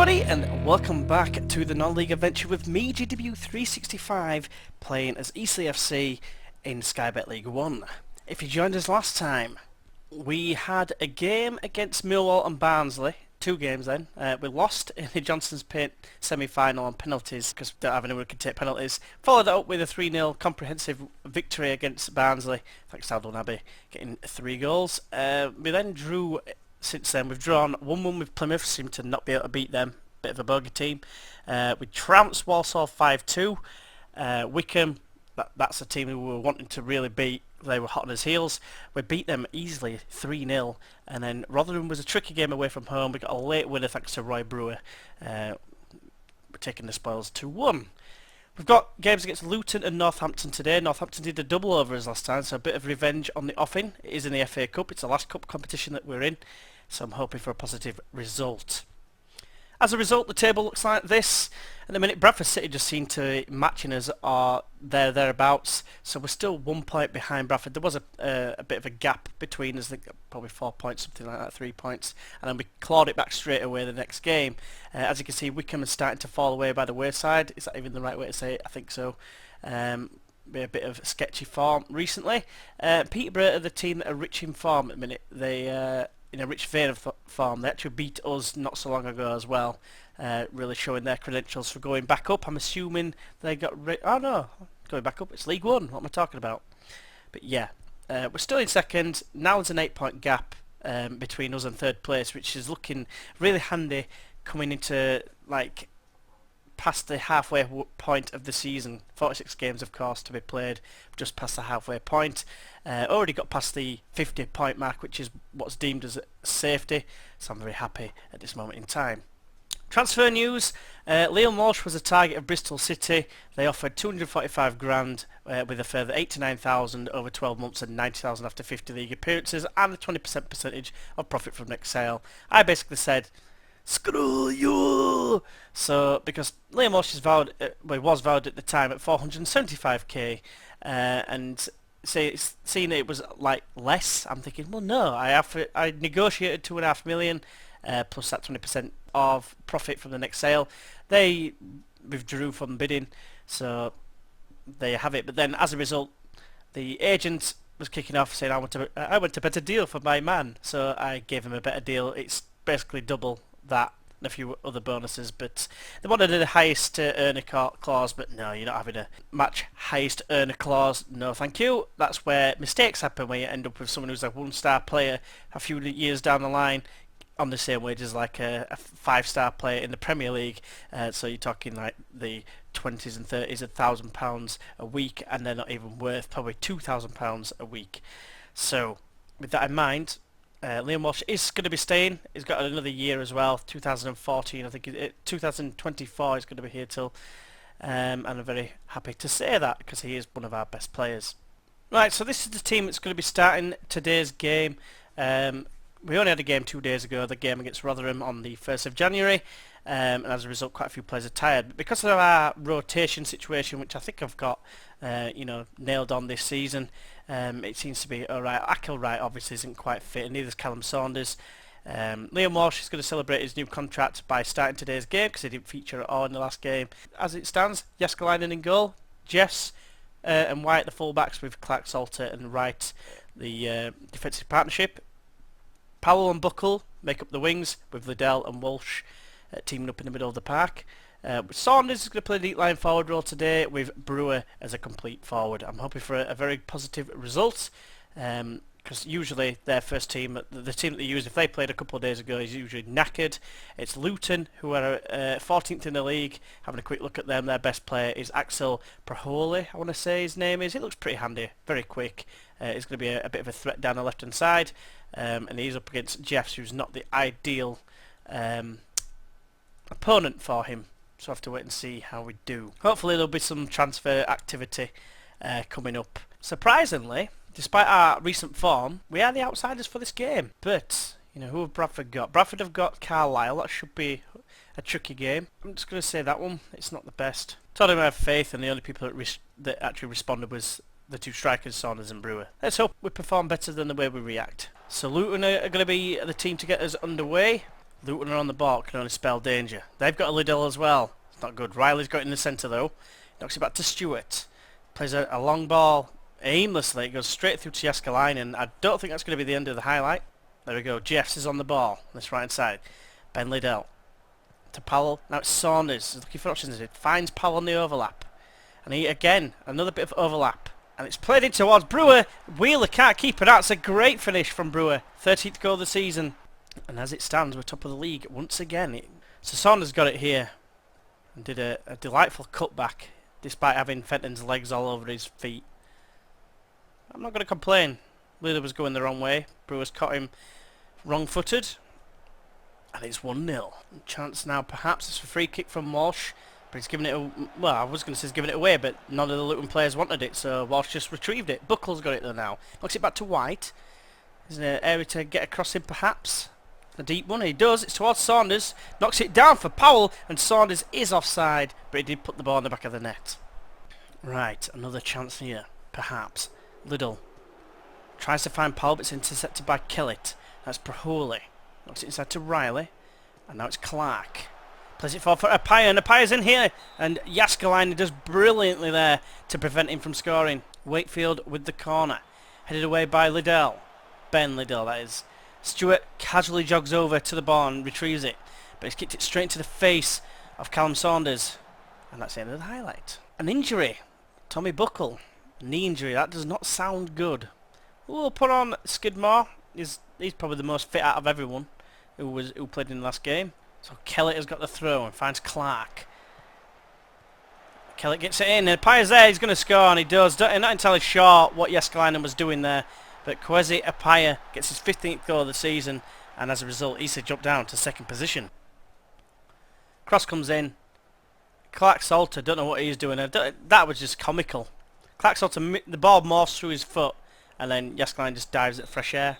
everybody, and welcome back to the non-league adventure with me, GW365, playing as Eastleigh FC in Sky Bet League 1. If you joined us last time, we had a game against Millwall and Barnsley, 2 games then. We lost in the Johnson's Pit semi-final on penalties because we don't have anyone who can take penalties. Followed that up with a 3-0 comprehensive victory against Barnsley, thanks to Aldon Abbey getting 3 goals. We then drew. Since then, we've drawn 1-1 with Plymouth, seemed to not be able to beat them. Bit of a bogey team. We trounced Walsall 5-2. Wickham, that's a team who we were wanting to really beat. They were hot on his heels. We beat them easily 3-0. And then Rotherham was a tricky game away from home. We got a late winner thanks to Roy Brewer. We're taking the spoils 2-1. We've got games against Luton and Northampton today. Northampton did a double over us last time, so a bit of revenge on the offing. It is in the FA Cup. It's the last cup competition that we're in, so I'm hoping for a positive result. As a result, the table looks like this. At the minute, Bradford City just seem to matching us or thereabouts, so we're still 1 point behind Bradford. There was a bit of a gap between us, I think probably 4 points, something like that, 3 points, and then we clawed it back straight away the next game. As you can see, Wickham is starting to fall away by the wayside. Is that even the right way to say it? I think so. Be a bit of sketchy form recently. Peterborough are the team that are rich in form at the minute. They in a rich vein of form. They actually beat us not so long ago as well, really showing their credentials for going back up. I'm assuming they got oh no, going back up, it's League 1, what am I talking about? But yeah, we're still in second. Now there's an 8-point gap between us and third place, which is looking really handy coming into like past the halfway point of the season. 46 games of course to be played, just past the halfway point. Already got past the 50-point mark, which is what's deemed as safety, so I'm very happy at this moment in time. Transfer news, Liam Walsh was a target of Bristol City. They offered 245 grand with a further 89,000 over 12 months and 90,000 after 50 league appearances and a 20% percentage of profit from next sale. I basically said, screw you! So, because Liam Walsh is valued, was valued at the time at 475k, and seeing it was like less, I'm thinking, well no, I negotiated 2.5 million plus that 20% of profit from the next sale. They withdrew from bidding, so there you have it. But then as a result, the agent was kicking off saying I want a better deal for my man, so I gave him a better deal. It's basically double that and a few other bonuses, but they wanted a highest earner clause, but no, you're not having a match highest earner clause, no thank you. That's where mistakes happen, where you end up with someone who's a 1-star player a few years down the line on the same wages like a 5-star player in the Premier League, so you're talking like the 20s and 30s, £1,000 a week, and they're not even worth probably £2,000 a week. So with that in mind, Liam Walsh is going to be staying. He's got another year as well, 2014, I think 2024 is going to be here till, and I'm very happy to say that because he is one of our best players. Right, so this is the team that's going to be starting today's game. We only had a game 2 days ago, the game against Rotherham on the 1st of January, and as a result quite a few players are tired. But because of our rotation situation, which I think I've got nailed on this season, it seems to be alright. Ackle-Wright obviously isn't quite fit, and neither is Callum Saunders. Liam Walsh is going to celebrate his new contract by starting today's game because he didn't feature at all in the last game. As it stands, Jääskeläinen in goal, Jeffs and White the fullbacks, with Clark Salter and Wright the defensive partnership. Powell and Buckle make up the wings, with Liddell and Walsh teaming up in the middle of the park. Saunders is going to play the deep line forward role today, with Brewer as a complete forward. I'm hoping for a very positive result, because usually their first team, the team that they use, if they played a couple of days ago, is usually knackered. It's Luton, who are 14th in the league. Having a quick look at them, their best player is Axel Praholi, I want to say his name is. It looks pretty handy, very quick. He's going to be a bit of a threat down the left-hand side, and he's up against Jeffs, who's not the ideal opponent for him. So I have to wait and see how we do. Hopefully there'll be some transfer activity coming up. Surprisingly, despite our recent form, we are the outsiders for this game. But, you know, who have Bradford got? Bradford have got Carlisle. That should be a tricky game. I'm just going to say that one. It's not the best. Told him I have faith, and the only people that actually responded was the 2 strikers, Saunders and Brewer. Let's hope we perform better than the way we react. So Luton are going to be the team to get us underway. Luton are on the ball, can only spell danger. They've got a Liddell as well. It's not good. Riley's got it in the centre though. Knocks it back to Stewart. Plays a long ball aimlessly. It goes straight through to Jääskeläinen. I don't think that's going to be the end of the highlight. There we go. Jeffs is on the ball. On this right hand side. Ben Liddell. To Powell. Now it's Saunders. He's looking for options. He finds Powell on the overlap. And he, again, another bit of overlap. And it's played in towards Brewer. Wheeler can't keep it out. It's a great finish from Brewer. 13th goal of the season. And as it stands, we're top of the league once again. So Saunders got it here. And did a delightful cutback. Despite having Fenton's legs all over his feet. I'm not going to complain. Wheeler was going the wrong way. Brewer's caught him wrong-footed. And it's 1-0. Chance now perhaps it's a free kick from Walsh. But he's given it well, I was going to say he's given it away, but none of the Luton players wanted it, so Walsh just retrieved it. Buckle's got it though now. Knocks it back to White. Is there an area to get across him perhaps? A deep one, he does. It's towards Saunders. Knocks it down for Powell, and Saunders is offside, but he did put the ball in the back of the net. Right, another chance here, perhaps. Liddell tries to find Powell, but it's intercepted by Kellett. That's Prahuli. Knocks it inside to Riley, and now it's Clark. Plays it forward for Apaya, and Apaya's in here, and Jääskeläinen does brilliantly there to prevent him from scoring. Wakefield with the corner, headed away by Liddell. Ben Liddell, that is. Stewart casually jogs over to the ball and retrieves it, but he's kicked it straight into the face of Callum Saunders, and that's the end of the highlight. An injury. Tommy Buckle, knee injury. That does not sound good. We'll put on Skidmore. He's probably the most fit out of everyone who played in the last game. So Kellett has got the throw and finds Clark. Kellett gets it in, and Apaya's there. He's going to score, and he does. I'm not entirely sure what Jääskeläinen was doing there. But Kwesi Apaya gets his 15th goal of the season, and as a result, Issa jumped down to second position. Cross comes in. Clark Salter, don't know what he's doing. That was just comical. Clark Salter, the ball morphs through his foot, and then Jääskeläinen just dives at fresh air.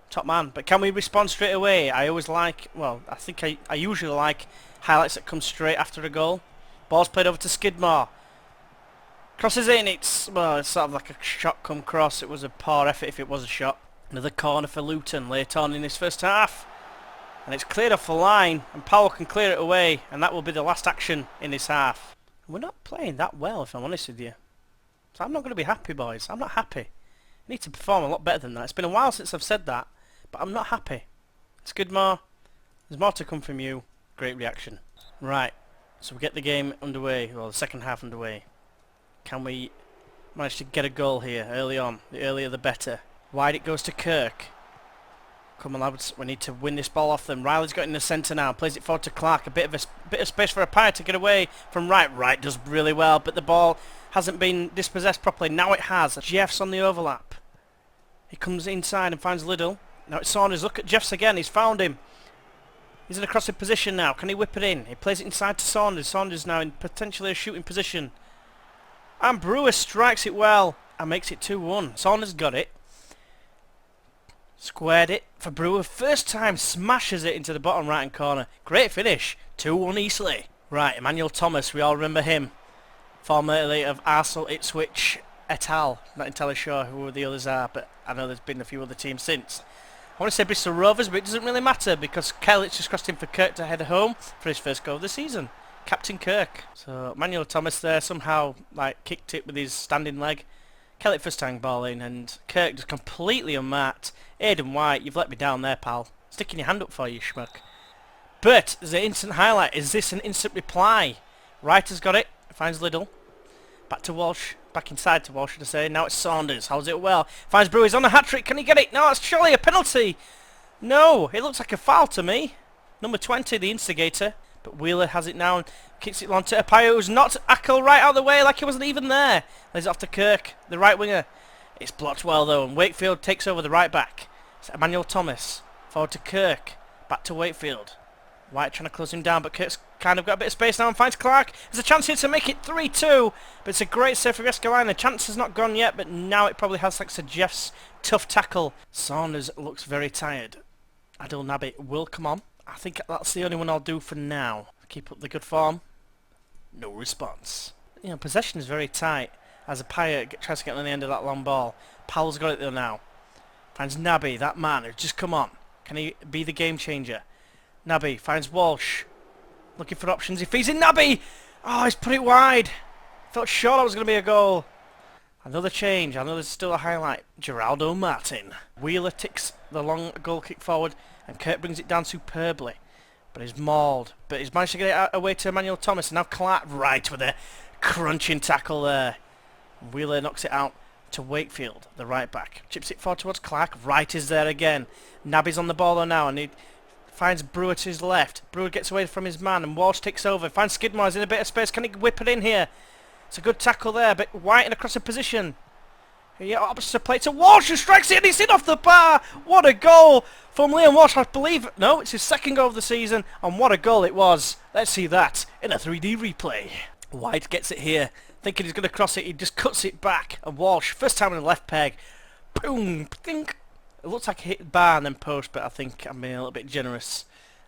Top man. But can we respond straight away? I always like, well, I think I usually like highlights that come straight after a goal. Ball's played over to Skidmore. Crosses in, it's sort of like a shot come cross. It was a poor effort if it was a shot. Another corner for Luton late on in this first half. And it's cleared off the line, and Powell can clear it away, and that will be the last action in this half. We're not playing that well, if I'm honest with you. So I'm not going to be happy, boys. I'm not happy. I need to perform a lot better than that. It's been a while since I've said that, but I'm not happy. Skidmore, there's more to come from you. Great reaction. Right, so we get the game underway, well, the second half underway. Can we manage to get a goal here early on? The earlier the better. Wide it goes to Kirk. Come on lads, we need to win this ball off them. Riley's got in the centre now, plays it forward to Clark. A bit of space for Apaya to get away from Wright. Wright does really well, but the ball hasn't been dispossessed properly. Now it has. Jeffs on the overlap. He comes inside and finds Liddell. Now it's Saunders. Look at Jeffs again, he's found him. He's in a crossing position now. Can he whip it in? He plays it inside to Saunders. Saunders now in potentially a shooting position. And Brewer strikes it well and makes it 2-1. Saunders got it. Squared it for Brewer. First time smashes it into the bottom right hand corner. Great finish. 2-1 Eastleigh. Right, Emmanuel Thomas, we all remember him. Formerly of Arsenal, Ipswich, et al. Not entirely sure who the others are, but I know there's been a few other teams since. I want to say Bristol Rovers, but it doesn't really matter because Kellett's just crossed in for Kirk to head home for his first goal of the season. Captain Kirk. So Manuel Thomas there somehow kicked it with his standing leg. Kellett first time ball in, and Kirk just completely unmarked. Aidan White, you've let me down there, pal. Sticking your hand up for you, schmuck. But there's an instant highlight. Is this an instant reply? Wright has got it. Finds Liddell. Back to Walsh. Back inside to Walsh, should I say. Now it's Saunders. How's it well? Finds Brewer. He's on a hat-trick. Can he get it? No, it's surely a penalty. No, it looks like a foul to me. Number 20, the instigator. But Wheeler has it now and kicks it long to Apaya, who's knocked Ackle right out of the way like he wasn't even there. Lays it off to Kirk, the right winger. It's blocked well though, and Wakefield takes over the right back. It's Emmanuel Thomas. Forward to Kirk. Back to Wakefield. White trying to close him down, but Kirk's kind of got a bit of space now and finds Clark. There's a chance here to make it 3-2, but it's a great save for Jääskeläinen. The chance has not gone yet, but now it probably has thanks to Jeff's tough tackle. Saunders looks very tired. Adil Nabi will come on. I think that's the only one I'll do for now. Keep up the good form. No response. You know, possession is very tight as Apaya tries to get on the end of that long ball. Powell's got it though now. Finds Nabi, that man who's just come on. Can he be the game changer? Naby finds Walsh. Looking for options. He feeds in Naby! Oh, he's put it wide. Felt sure that was going to be a goal. Another change. I know there's still a highlight. Geraldo Martin. Wheeler ticks the long goal kick forward and Kurt brings it down superbly. But he's mauled. But he's managed to get it away to Emmanuel Thomas. And now Clark right with a crunching tackle there. Wheeler knocks it out to Wakefield, the right back. Chips it forward towards Clark. Right is there again. Naby's on the ball though now and he finds Brewer to his left. Brewer gets away from his man and Walsh takes over. Finds Skidmore. He's in a bit of space. Can he whip it in here? It's a good tackle there, but White in a crossing position. Yeah, opposite play to Walsh who strikes it and he's in off the bar. What a goal from Liam Walsh. I believe, no, it's his second goal of the season and what a goal it was. Let's see that in a 3D replay. White gets it here, thinking he's going to cross it. He just cuts it back and Walsh, first time in the left peg. Boom, think. It looks like it hit the bar and then post, but I think I'm being a little bit generous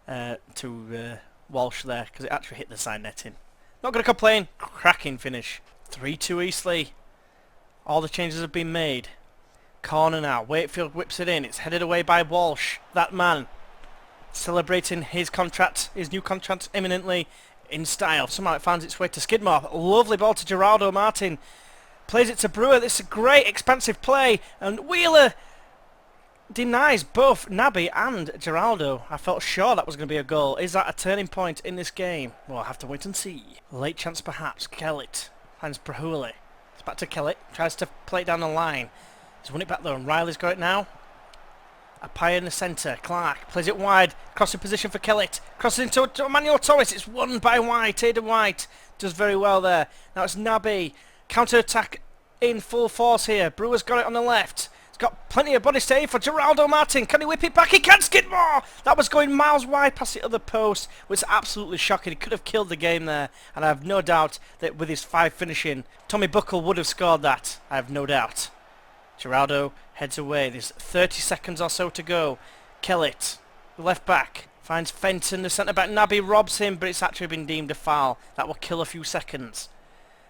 to Walsh there because it actually hit the side netting. Not going to complain. Cracking finish. 3-2 Eastleigh. All the changes have been made. Corner now. Wakefield whips it in. It's headed away by Walsh. That man celebrating his contract, his new contract imminently in style. Somehow it finds its way to Skidmore. Lovely ball to Geraldo Martin. Plays it to Brewer. This is a great expansive play. And Wheeler denies both Naby and Geraldo. I felt sure that was going to be a goal. Is that a turning point in this game? Well, I'll have to wait and see. Late chance perhaps. Kellett finds Prahuli. It's back to Kellett. Tries to play it down the line. He's won it back though and Riley's got it now. Appiah in the centre. Clark plays it wide. Crossing position for Kellett. Crosses into Emmanuel Thomas. It's won by White. Aidan White does very well there. Now it's Naby. Counter attack in full force here. Brewer's got it on the left. Got plenty of body save for Geraldo Martin. Can he whip it back? He can. Skidmore! That was going miles wide past the other post. It was absolutely shocking. He could have killed the game there. And I have no doubt that with his 5 finishing, Tommy Buckle would have scored that. I have no doubt. Geraldo heads away. There's 30 seconds or so to go. Kellett, the left back, finds Fenton, the centre back. Naby robs him, but it's actually been deemed a foul. That will kill a few seconds.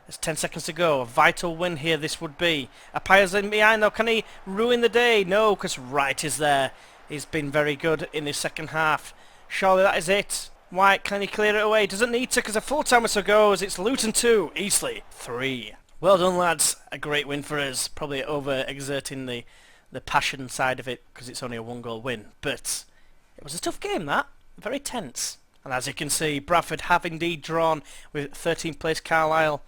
There's 10 seconds to go. A vital win here this would be. Appiah's in behind though. Can he ruin the day? No, because Wright is there. He's been very good in the second half. Surely that is it. White, can he clear it away? Doesn't need to because a full time whistle goes. It's Luton 2, Eastleigh 3. Well done lads. A great win for us. Probably over exerting the passion side of it because it's only a 1-goal win. But it was a tough game that. Very tense. And as you can see, Bradford have indeed drawn with 13th place Carlisle.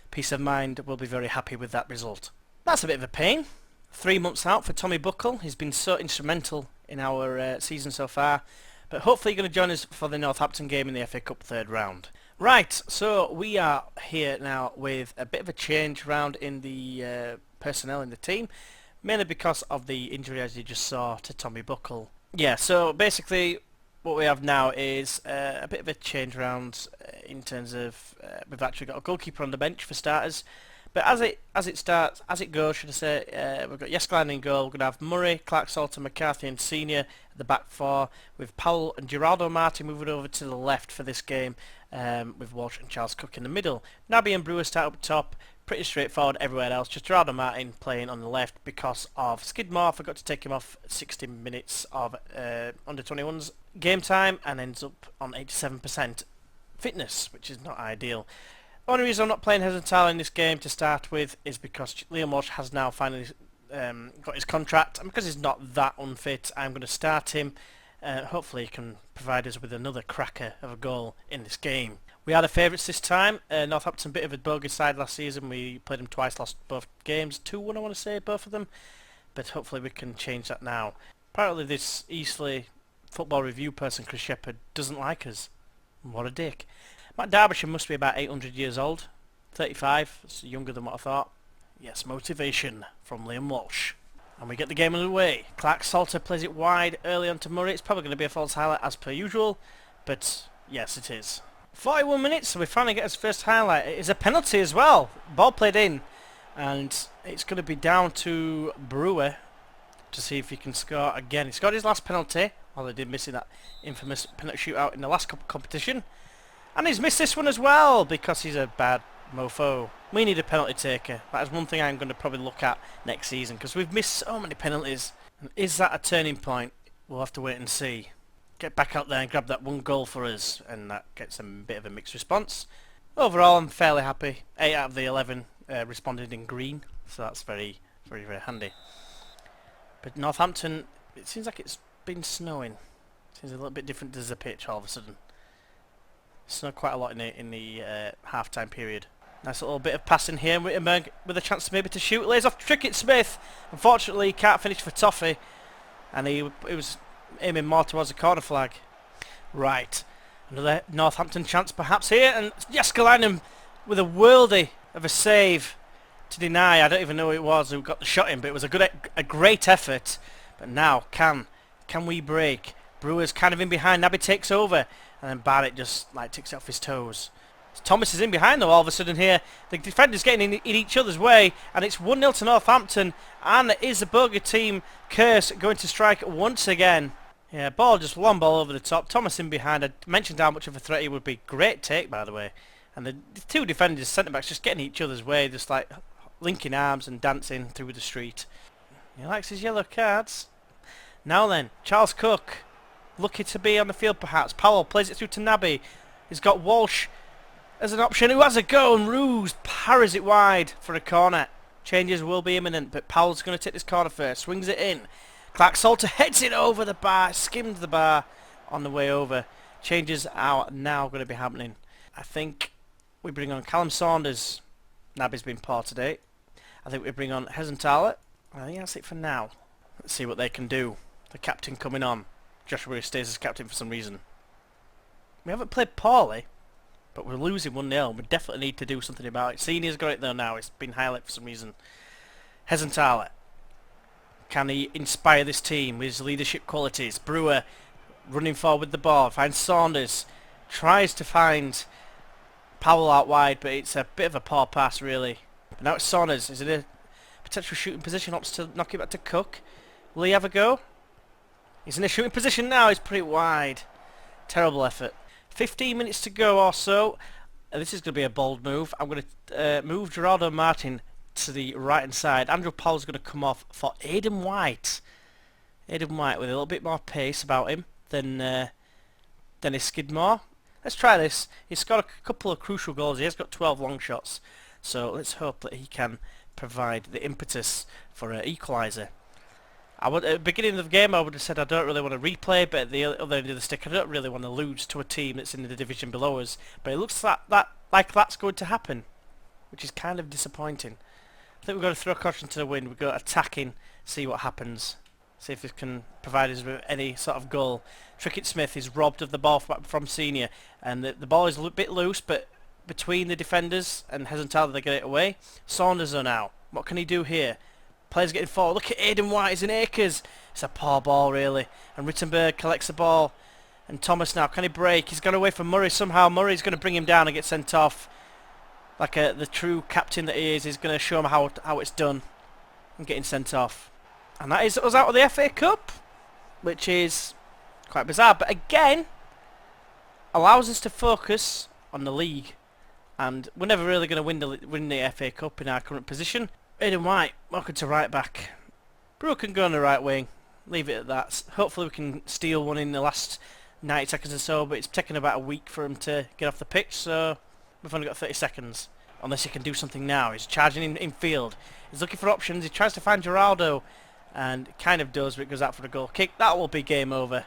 Peace of mind, will be very happy with that result. That's a bit of a pain. 3 months out for Tommy Buckle. He's been so instrumental in our season so far. But hopefully you're going to join us for the Northampton game in the FA Cup 3rd round. Right, so we are here now with a bit of a change round in the personnel in the team. Mainly because of the injury, as you just saw, to Tommy Buckle. Yeah, so basically what we have now is a bit of a change round in terms of we've actually got a goalkeeper on the bench for starters, but as it goes, should I say, we've got Yesklan in goal. We're going to have Murray, Clark, Salter, McCarthy and Senior at the back 4, with Powell and Geraldo Martin moving over to the left for this game, with Walsh and Charles Cook in the middle. Naby and Brewer start up top. Pretty straightforward everywhere else. Just Geraldo Martin playing on the left because of Skidmore. Forgot to take him off 60 minutes of under 21's game time and ends up on 87% fitness, which is not ideal. The only reason I'm not playing Hesenthal in this game to start with is because Liam Walsh has now finally got his contract, and because he's not that unfit, I'm going to start him. Hopefully he can provide us with another cracker of a goal in this game. We are the favourites this time. Northampton, bit of a bogey side last season. We played them twice, lost both games. 2-1 I want to say, both of them. But hopefully we can change that now. Apparently this Eastleigh football review person, Chris Shepherd, doesn't like us. What a dick. Matt Derbyshire must be about 800 years old. 35, that's younger than what I thought. Yes, motivation from Liam Walsh. And we get the game underway. Clark Salter plays it wide early on to Murray. It's probably going to be a false highlight as per usual. But yes, it is. 41 minutes, so we finally get his first highlight. It is a penalty as well. Ball played in. And it's going to be down to Brewer to see if he can score again. He scored his last penalty, although he did miss in that infamous penalty shootout in the last competition. And he's missed this one as well because he's a bad mofo. We need a penalty taker. That is one thing I'm going to probably look at next season because we've missed so many penalties. And is that a turning point? We'll have to wait and see. get back out there and grab that one goal for us, and that gets a bit of a mixed response. Overall, I'm fairly happy. 8 out of the 11 responded in green, so that's very, very, very handy. But Northampton, it seems like it's been snowing. Seems a little bit different to the pitch all of a sudden. Snowed quite a lot in the half-time period. Nice little bit of passing here, Wittenberg with a chance maybe to shoot. Lays off Trickett Smith. Unfortunately, he can't finish for Toffee, and he was aiming more towards the corner flag. Right, another Northampton chance perhaps here, and Jääskeläinen with a worldie of a save to deny. I don't even know who it was who got the shot in, but it was a great effort. But now, can we break? Brewer's kind of in behind. Naby takes over, and then Barrett just like takes it off his toes. Thomas is in behind though all of a sudden here. The defenders getting in each other's way, and it's 1-0 to Northampton, and it is the BOGEY team curse going to strike once again. Yeah, ball just long ball over the top. Thomas in behind. I mentioned how much of a threat he would be. Great take, by the way. And the two defenders, centre-backs, just getting each other's way, just like linking arms and dancing through the street. He likes his yellow cards. Now then, Charles Cook, lucky to be on the field perhaps. Powell plays it through to Naby. He's got Walsh as an option, who has a go, and Roos parries it wide for a corner. Changes will be imminent, but Powell's going to take this corner first. Swings it in. Clark Salter heads it over the bar, skimmed the bar on the way over. Changes are now going to be happening. I think we bring on Callum Saunders. Naby's been poor today. I think we bring on Hesenthaler. I think that's it for now. Let's see what they can do. The captain coming on. Joshua stays as captain for some reason. We haven't played poorly, but we're losing 1-0. We definitely need to do something about it. Senior's got it though now. It's been highlighted for some reason. Hesenthaler. Can he inspire this team with his leadership qualities? Brewer running forward with the ball. Finds Saunders. Tries to find Powell out wide, but it's a bit of a poor pass really. But now it's Saunders. Is it a potential shooting position? Opts to knock it back to Cook. Will he have a go? He's in a shooting position now. He's pretty wide. Terrible effort. 15 minutes to go or so. This is going to be a bold move. I'm going to move Geraldo Martin to the right hand side. Andrew Powell's going to come off for Aidan White. Aidan White with a little bit more pace about him than Dennis Skidmore. Let's try this. He's got a couple of crucial goals. He has got 12 long shots. So let's hope that he can provide the impetus for an equaliser. At the beginning of the game I would have said I don't really want to replay, but at the other end of the stick I don't really want to lose to a team that's in the division below us. But it looks like that's going to happen, which is kind of disappointing. I think we've got to throw caution to the wind. We've got to attack in, see what happens. See if it can provide us with any sort of goal. Trickett Smith is robbed of the ball from Senior, and the ball is a bit loose, but between the defenders and Hesenthaler they get it away. Saunders are now. What can he do here? Players getting forward. Look at Aidan White. He's in acres. It's a poor ball really. And Rittenberg collects the ball. And Thomas now. Can he break? He's gone away from Murray somehow. Murray's going to bring him down and get sent off. Like the true captain that he is. He's going to show him how it's done. And getting sent off. And that is us out of the FA Cup. Which is quite bizarre. But again, allows us to focus on the league. And we're never really going to win the FA Cup in our current position. Aidan White, welcome to right back. Brewer can go on the right wing. Leave it at that. Hopefully we can steal one in the last 90 seconds or so, but it's taken about a week for him to get off the pitch, so we've only got 30 seconds. Unless he can do something now. He's charging in field. He's looking for options. He tries to find Geraldo, and kind of does, but it goes out for the goal kick. That will be game over.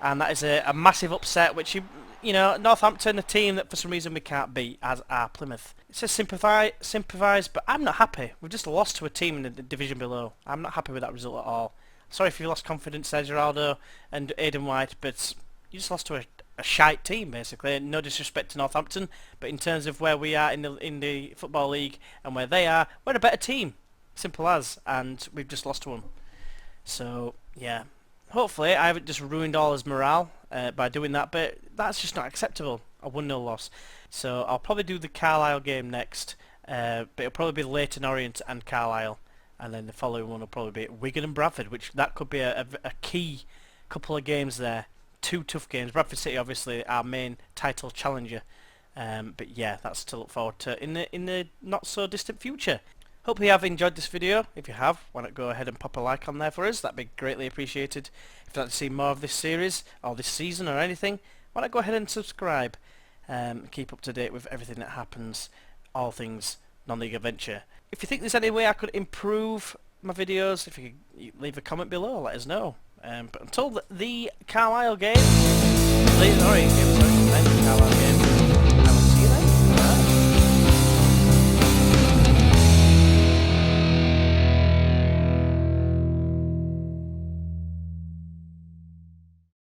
And that is a massive upset, which, you know, Northampton, a team that for some reason we can't beat, as are Plymouth. It says sympathise, but I'm not happy. We've just lost to a team in the division below. I'm not happy with that result at all. Sorry if you lost confidence there, Geraldo and Aidan White, but you just lost to a shite team, basically. No disrespect to Northampton, but in terms of where we are in the Football League and where they are, we're a better team. Simple as, and we've just lost to them. So, yeah. Hopefully I haven't just ruined all his morale by doing that, but that's just not acceptable. A 1-0 loss. So I'll probably do the Carlisle game next, but it'll probably be Leyton Orient and Carlisle, and then the following one will probably be Wigan and Bradford, which that could be a key couple of games there. Two tough games. Bradford City obviously our main title challenger, but yeah, that's to look forward to in the not so distant future. Hope you have enjoyed this video. If you have, why not go ahead and pop a like on there for us? That'd be greatly appreciated. If you'd like to see more of this series, or this season, or anything, why not go ahead and subscribe. Keep up to date with everything that happens, all things non-league adventure. If you think there's any way I could improve my videos, if you could leave a comment below, let us know. But until the Carlisle game, the Carlisle game